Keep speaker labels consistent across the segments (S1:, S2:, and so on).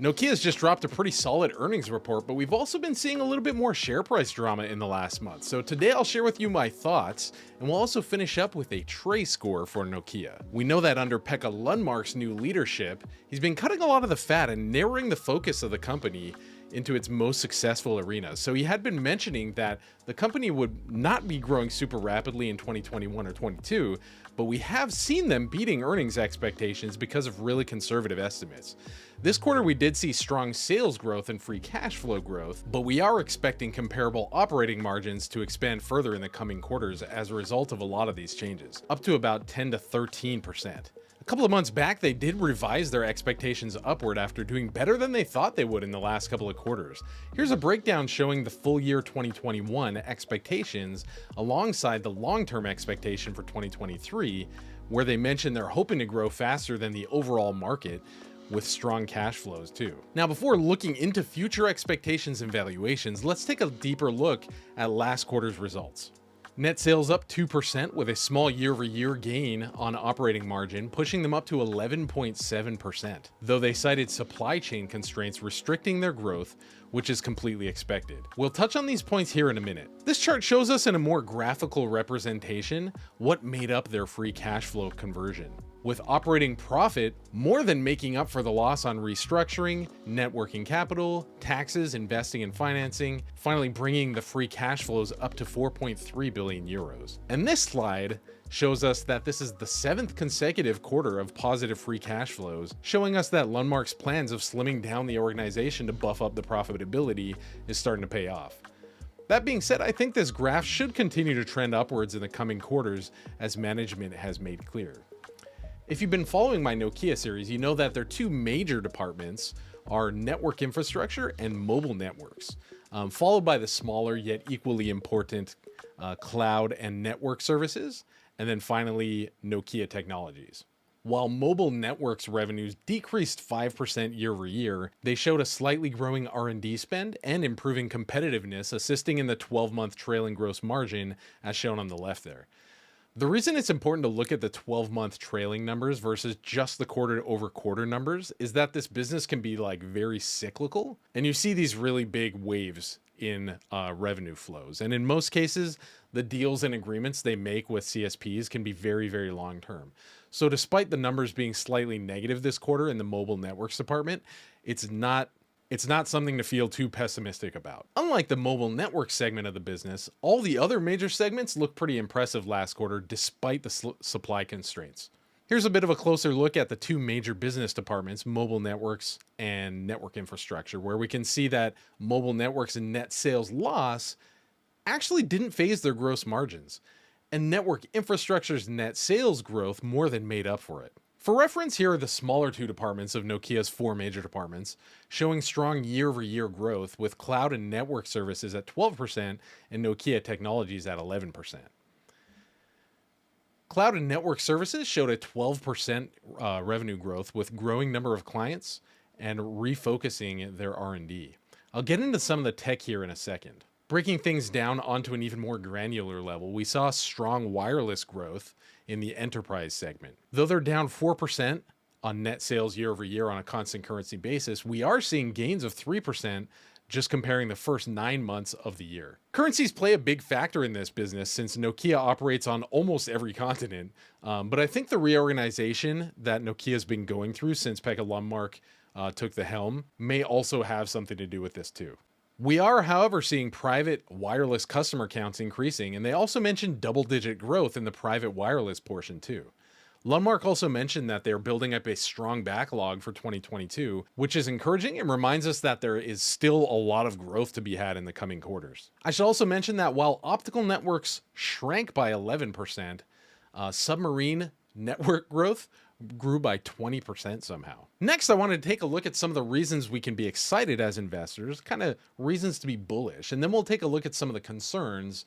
S1: Nokia's just dropped a pretty solid earnings report, but we've also been seeing a little bit more share price drama in the last month. So today I'll share with you my thoughts, and we'll also finish up with a Tre Score for Nokia. We know that under Pekka Lundmark's new leadership, he's been cutting a lot of the fat and narrowing the focus of the company into its most successful arenas. So he had been mentioning that the company would not be growing super rapidly in 2021 or 22, but we have seen them beating earnings expectations because of really conservative estimates. This quarter we did see strong sales growth and free cash flow growth, but we are expecting comparable operating margins to expand further in the coming quarters as a result of a lot of these changes, up to about 10 to 13%. A couple of months back, they did revise their expectations upward after doing better than they thought they would in the last couple of quarters. Here's a breakdown showing the full year 2021 expectations alongside the long-term expectation for 2023, where they mentioned they're hoping to grow faster than the overall market with strong cash flows too. Now, before looking into future expectations and valuations, let's take a deeper look at last quarter's results. Net sales up 2% with a small year-over-year gain on operating margin, pushing them up to 11.7%, though they cited supply chain constraints restricting their growth, which is completely expected. We'll touch on these points here in a minute. This chart shows us in a more graphical representation what made up their free cash flow conversion, with operating profit more than making up for the loss on restructuring, net working capital, taxes, investing and financing, finally bringing the free cash flows up to 4.3 billion euros. And this slide shows us that this is the 7th consecutive quarter of positive free cash flows, showing us that Lundmark's plans of slimming down the organization to buff up the profitability is starting to pay off. That being said, I think this graph should continue to trend upwards in the coming quarters as management has made clear. If you've been following my Nokia series, you know that their two major departments are network infrastructure and mobile networks, followed by the smaller yet equally important cloud and network services, and then finally Nokia Technologies. While mobile networks revenues decreased 5% year over year, they showed a slightly growing R&D spend and improving competitiveness, assisting in the 12-month trailing gross margin as shown on the left there. The reason it's important to look at the 12-month trailing numbers versus just the quarter-over-quarter numbers is that this business can be like very cyclical, and you see these really big waves in revenue flows. And in most cases, the deals and agreements they make with CSPs can be very, very long-term. So despite the numbers being slightly negative this quarter in the mobile networks department, it's not something to feel too pessimistic about. Unlike the mobile network segment of the business, all the other major segments look pretty impressive last quarter despite the supply constraints. Here's a bit of a closer look at the two major business departments, mobile networks and network infrastructure, where we can see that mobile networks and net sales loss actually didn't phase their gross margins, and network infrastructure's net sales growth more than made up for it. For reference, here are the smaller two departments of Nokia's four major departments, showing strong year-over-year growth with cloud and network services at 12% and Nokia Technologies at 11%. Cloud and network services showed a 12% revenue growth with growing number of clients and refocusing their R&D. I'll get into some of the tech here in a second. Breaking things down onto an even more granular level, we saw strong wireless growth in the enterprise segment. Though they're down 4% on net sales year over year on a constant currency basis, we are seeing gains of 3% just comparing the first 9 months of the year. Currencies play a big factor in this business since Nokia operates on almost every continent, but I think the reorganization that Nokia's been going through since Pekka Lundmark took the helm may also have something to do with this too. We are, however, seeing private wireless customer counts increasing, and they also mentioned double-digit growth in the private wireless portion too. Lundmark also mentioned that they're building up a strong backlog for 2022, which is encouraging and reminds us that there is still a lot of growth to be had in the coming quarters. I should also mention that while optical networks shrank by 11%, submarine network growth grew by 20% somehow. Next, I wanted to take a look at some of the reasons we can be excited as investors, kind of reasons to be bullish, and then we'll take a look at some of the concerns,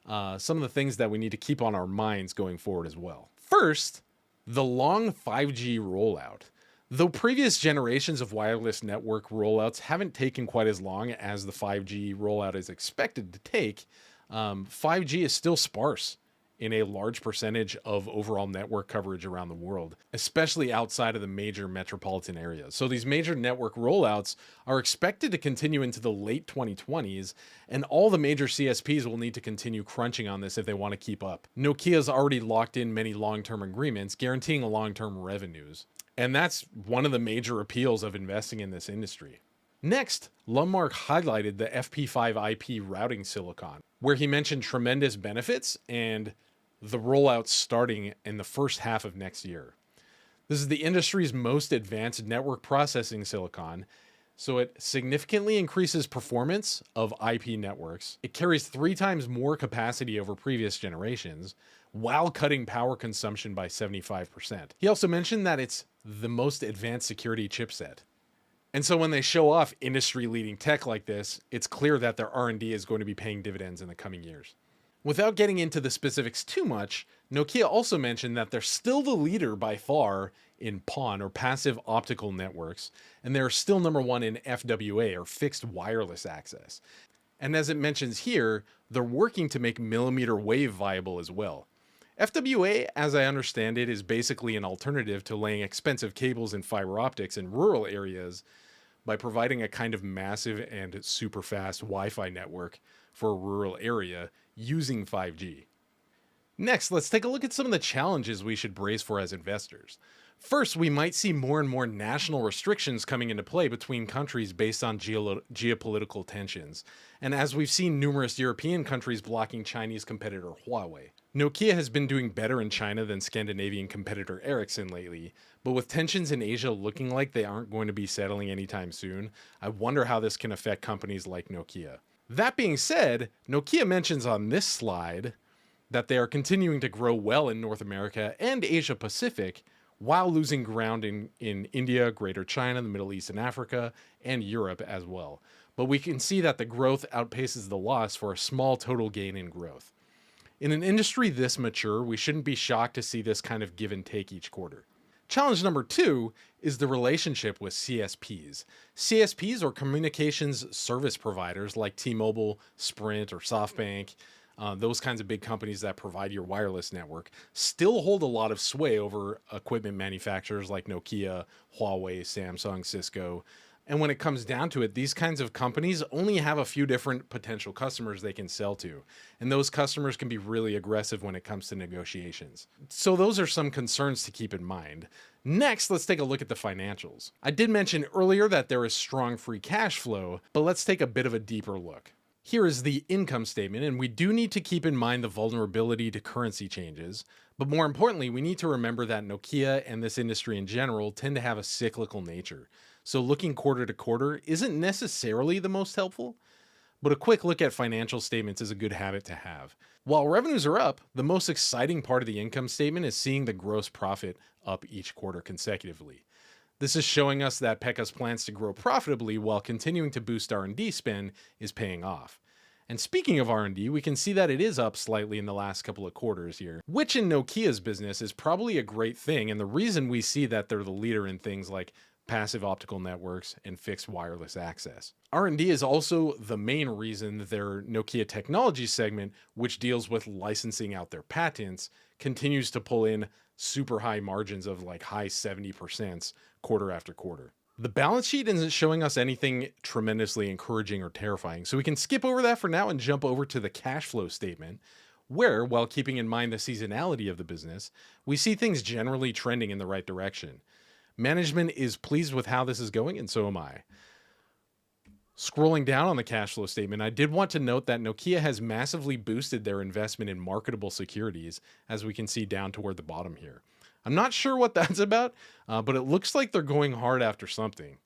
S1: some of the things that we need to keep on our minds going forward as well. First, the long 5G rollout. Though previous generations of wireless network rollouts haven't taken quite as long as the 5G rollout is expected to take, 5G is still sparse in a large percentage of overall network coverage around the world, especially outside of the major metropolitan areas. So these major network rollouts are expected to continue into the late 2020s, and all the major CSPs will need to continue crunching on this if they want to keep up. Nokia's already locked in many long-term agreements guaranteeing long-term revenues, and that's one of the major appeals of investing in this industry. Next, Lundmark highlighted the FP5 IP routing silicon, where he mentioned tremendous benefits and the rollout starting in the first half of next year. This is the industry's most advanced network processing silicon, so it significantly increases performance of IP networks. It carries 3 times more capacity over previous generations, while cutting power consumption by 75%. He also mentioned that it's the most advanced security chipset. And so when they show off industry-leading tech like this, it's clear that their R&D is going to be paying dividends in the coming years. Without getting into the specifics too much, Nokia also mentioned that they're still the leader by far in PON, or passive optical networks, and they're still number 1 in FWA, or fixed wireless access. And as it mentions here, they're working to make millimeter wave viable as well. FWA, as I understand it, is basically an alternative to laying expensive cables and fiber optics in rural areas by providing a kind of massive and super fast Wi-Fi network for a rural area using 5G. Next, let's take a look at some of the challenges we should brace for as investors. First, we might see more and more national restrictions coming into play between countries based on geopolitical tensions, and as we've seen numerous European countries blocking Chinese competitor Huawei. Nokia has been doing better in China than Scandinavian competitor Ericsson lately, but with tensions in Asia looking like they aren't going to be settling anytime soon, I wonder how this can affect companies like Nokia. That being said, Nokia mentions on this slide that they are continuing to grow well in North America and Asia Pacific, while losing ground in India, Greater China, the Middle East and Africa, and Europe as well. But we can see that the growth outpaces the loss for a small total gain in growth. In an industry this mature, we shouldn't be shocked to see this kind of give and take each quarter. Challenge number 2 is the relationship with CSPs. CSPs, or communications service providers like T-Mobile, Sprint, or SoftBank, those kinds of big companies that provide your wireless network, still hold a lot of sway over equipment manufacturers like Nokia, Huawei, Samsung, Cisco. And when it comes down to it, these kinds of companies only have a few different potential customers they can sell to. And those customers can be really aggressive when it comes to negotiations. So those are some concerns to keep in mind. Next, let's take a look at the financials. I did mention earlier that there is strong free cash flow, but let's take a bit of a deeper look. Here is the income statement, and we do need to keep in mind the vulnerability to currency changes. But more importantly, we need to remember that Nokia and this industry in general tend to have a cyclical nature. So looking quarter to quarter isn't necessarily the most helpful, but a quick look at financial statements is a good habit to have. While revenues are up, the most exciting part of the income statement is seeing the gross profit up each quarter consecutively. This is showing us that Pekka's plans to grow profitably while continuing to boost R&D spend is paying off. And speaking of R&D, we can see that it is up slightly in the last couple of quarters here, which in Nokia's business is probably a great thing, and the reason we see that they're the leader in things like passive optical networks and fixed wireless access. R&D is also the main reason their Nokia Technology segment, which deals with licensing out their patents, continues to pull in super high margins of like high 70% quarter after quarter. The balance sheet isn't showing us anything tremendously encouraging or terrifying, so we can skip over that for now and jump over to the cash flow statement, where, while keeping in mind the seasonality of the business, we see things generally trending in the right direction. Management is pleased with how this is going, and so am I. Scrolling down on the cash flow statement, I did want to note that Nokia has massively boosted their investment in marketable securities, as we can see down toward the bottom here. I'm not sure what that's about, but it looks like they're going hard after something.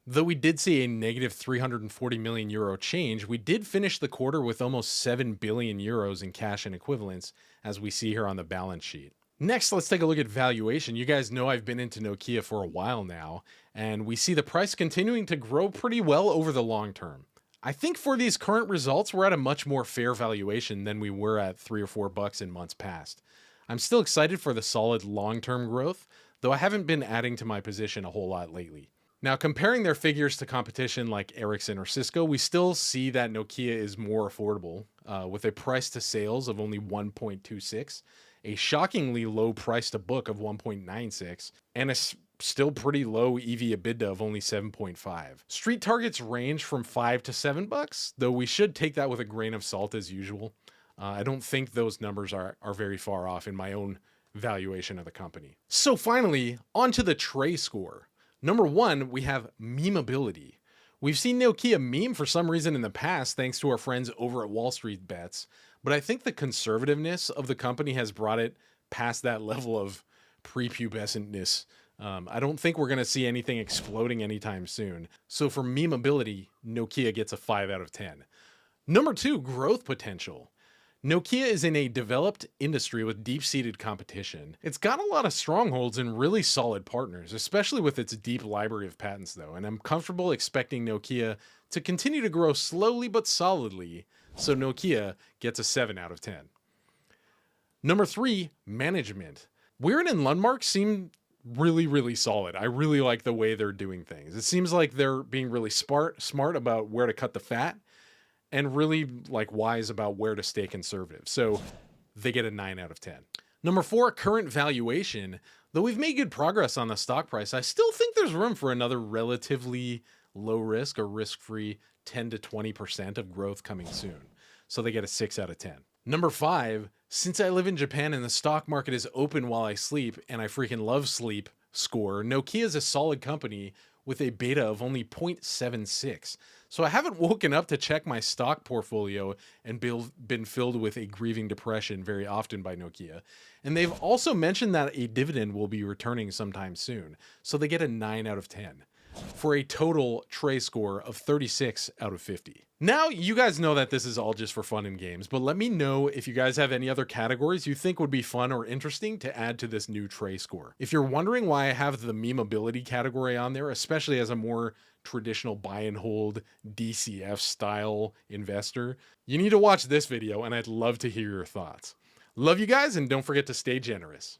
S1: Though we did see a negative 340 million euro change, we did finish the quarter with almost 7 billion euros in cash and equivalents, as we see here on the balance sheet. Next, let's take a look at valuation. You guys know I've been into Nokia for a while now, and we see the price continuing to grow pretty well over the long term. I think for these current results, we're at a much more fair valuation than we were at $3 or $4 in months past. I'm still excited for the solid long-term growth, though I haven't been adding to my position a whole lot lately. Now, comparing their figures to competition like Ericsson or Cisco, we still see that Nokia is more affordable, with a price to sales of only 1.26, a shockingly low price to book of 1.96, and a still pretty low EV EBITDA of only 7.5. Street targets range from $5 to $7, though we should take that with a grain of salt as usual. I don't think those numbers are very far off in my own valuation of the company. So finally, onto the Tre Score. Number one, we have memeability. We've seen Nokia meme for some reason in the past thanks to our friends over at Wall Street Bets, but I think the conservativeness of the company has brought it past that level of prepubescentness. I don't think we're going to see anything exploding anytime soon. So for memeability, Nokia gets a 5 out of 10. Number two, growth potential. Nokia is in a developed industry with deep-seated competition. It's got a lot of strongholds and really solid partners, especially with its deep library of patents though, and I'm comfortable expecting Nokia to continue to grow slowly but solidly, so Nokia gets a 7 out of 10. Number three, management. Weird and Lundmark seem really solid. I really like the way they're doing things. It seems like they're being really smart about where to cut the fat, and really like wise about where to stay conservative. So they get a 9 out of 10. Number four, current valuation. Though we've made good progress on the stock price, I still think there's room for another relatively low risk or risk-free 10 to 20% of growth coming soon. So they get a 6 out of 10. Number five, since I live in Japan and the stock market is open while I sleep, and I freaking love sleep score, Nokia is a solid company with a beta of only 0.76. So I haven't woken up to check my stock portfolio and been filled with a grieving depression very often by Nokia. And they've also mentioned that a dividend will be returning sometime soon. So they get a 9 out of 10 for a total Tre Score of 36 out of 50. Now, you guys know that this is all just for fun and games, but let me know if you guys have any other categories you think would be fun or interesting to add to this new Tre Score. If you're wondering why I have the memeability category on there, especially as a more traditional buy and hold DCF style investor, you need to watch this video and I'd love to hear your thoughts. Love you guys, and don't forget to stay generous.